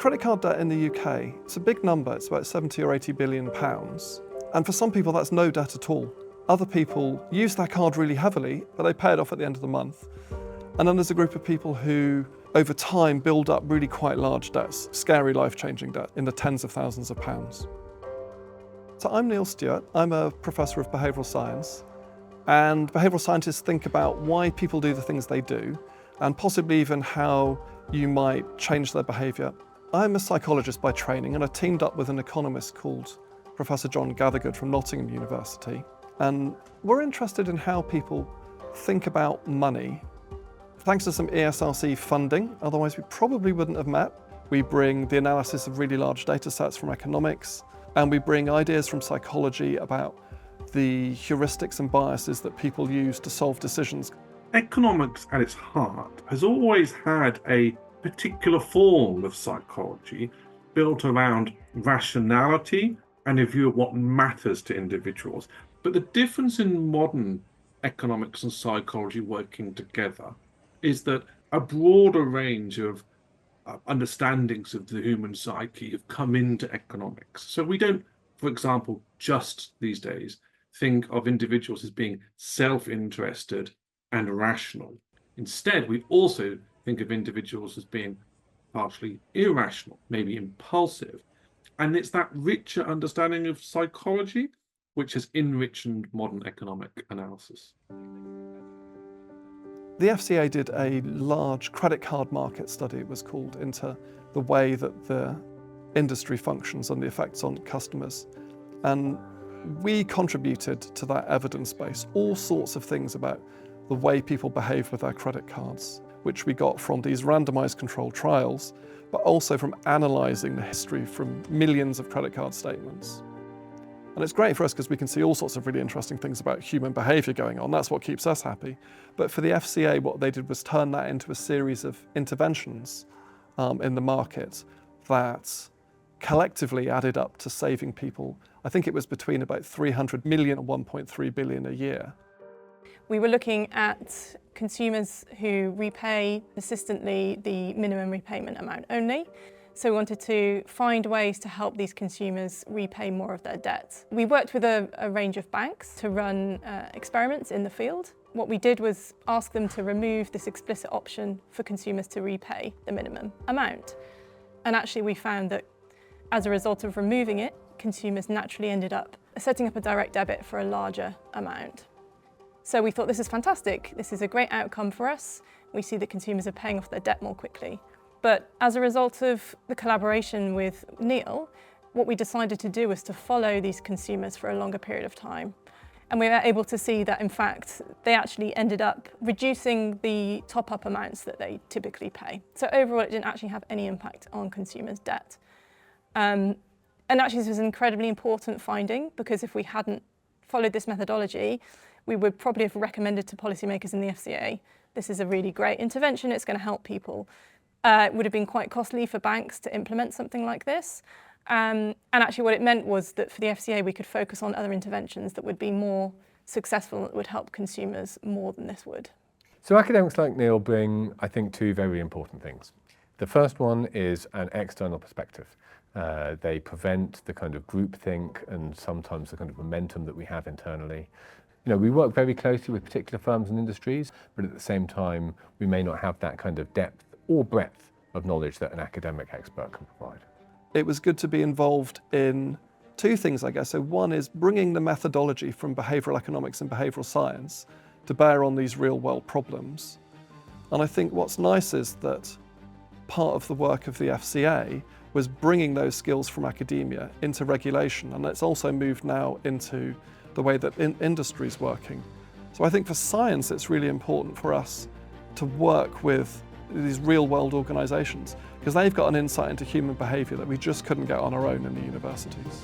Credit card debt in the UK, it's a big number, it's about 70 or 80 billion pounds. And for some people that's no debt at all. Other people use their card really heavily, but they pay it off at the end of the month. And then there's a group of people who, over time, build up really quite large debts, scary life-changing debt in the tens of thousands of pounds. So I'm Neil Stewart, I'm a professor of behavioural science, and behavioural scientists think about why people do the things they do, and possibly even how you might change their behaviour. I'm a psychologist by training, and I teamed up with an economist called Professor John Gathergood from Nottingham University. And we're interested in how people think about money. Thanks to some ESRC funding, otherwise we probably wouldn't have met. We bring the analysis of really large data sets from economics, and we bring ideas from psychology about the heuristics and biases that people use to solve decisions. Economics at its heart has always had a particular form of psychology built around rationality and a view of what matters to individuals. But the difference in modern economics and psychology working together is that a broader range of understandings of the human psyche have come into economics. So we don't, for example, just these days, think of individuals as being self-interested and rational. Instead, we also think of individuals as being partially irrational, maybe impulsive. And it's that richer understanding of psychology which has enriched modern economic analysis. The FCA did a large credit card market study, it was called, into the way that the industry functions and the effects on customers. And we contributed to that evidence base, all sorts of things about the way people behave with their credit cards, which we got from these randomized controlled trials, but also from analyzing the history from millions of credit card statements. And it's great for us because we can see all sorts of really interesting things about human behavior going on. That's what keeps us happy. But for the FCA, what they did was turn that into a series of interventions in the market that collectively added up to saving people, I think it was between about 300 million and 1.3 billion a year. We were looking at consumers who repay persistently the minimum repayment amount only. So we wanted to find ways to help these consumers repay more of their debt. We worked with a range of banks to run experiments in the field. What we did was ask them to remove this explicit option for consumers to repay the minimum amount. And actually we found that as a result of removing it, consumers naturally ended up setting up a direct debit for a larger amount. So we thought, this is fantastic. This is a great outcome for us. We see that consumers are paying off their debt more quickly. But as a result of the collaboration with Neil, what we decided to do was to follow these consumers for a longer period of time. And we were able to see that, in fact, they actually ended up reducing the top-up amounts that they typically pay. So overall, it didn't actually have any impact on consumers' debt. And actually, this was an incredibly important finding, because if we hadn't followed this methodology, we would probably have recommended to policymakers in the FCA, this is a really great intervention, it's going to help people. It would have been quite costly for banks to implement something like this. And actually what it meant was that for the FCA, we could focus on other interventions that would be more successful, that would help consumers more than this would. So academics like Neil bring, I think, two very important things. The first one is an external perspective. They prevent the kind of groupthink and sometimes the kind of momentum that we have internally. You know, we work very closely with particular firms and industries, but at the same time, we may not have that kind of depth or breadth of knowledge that an academic expert can provide. It was good to be involved in two things, I guess. So one is bringing the methodology from behavioural economics and behavioural science to bear on these real-world problems. And I think what's nice is that part of the work of the FCA was bringing those skills from academia into regulation, and it's also moved now into the way that industry is working. So I think for science, it's really important for us to work with these real-world organisations, because they've got an insight into human behaviour that we just couldn't get on our own in the universities.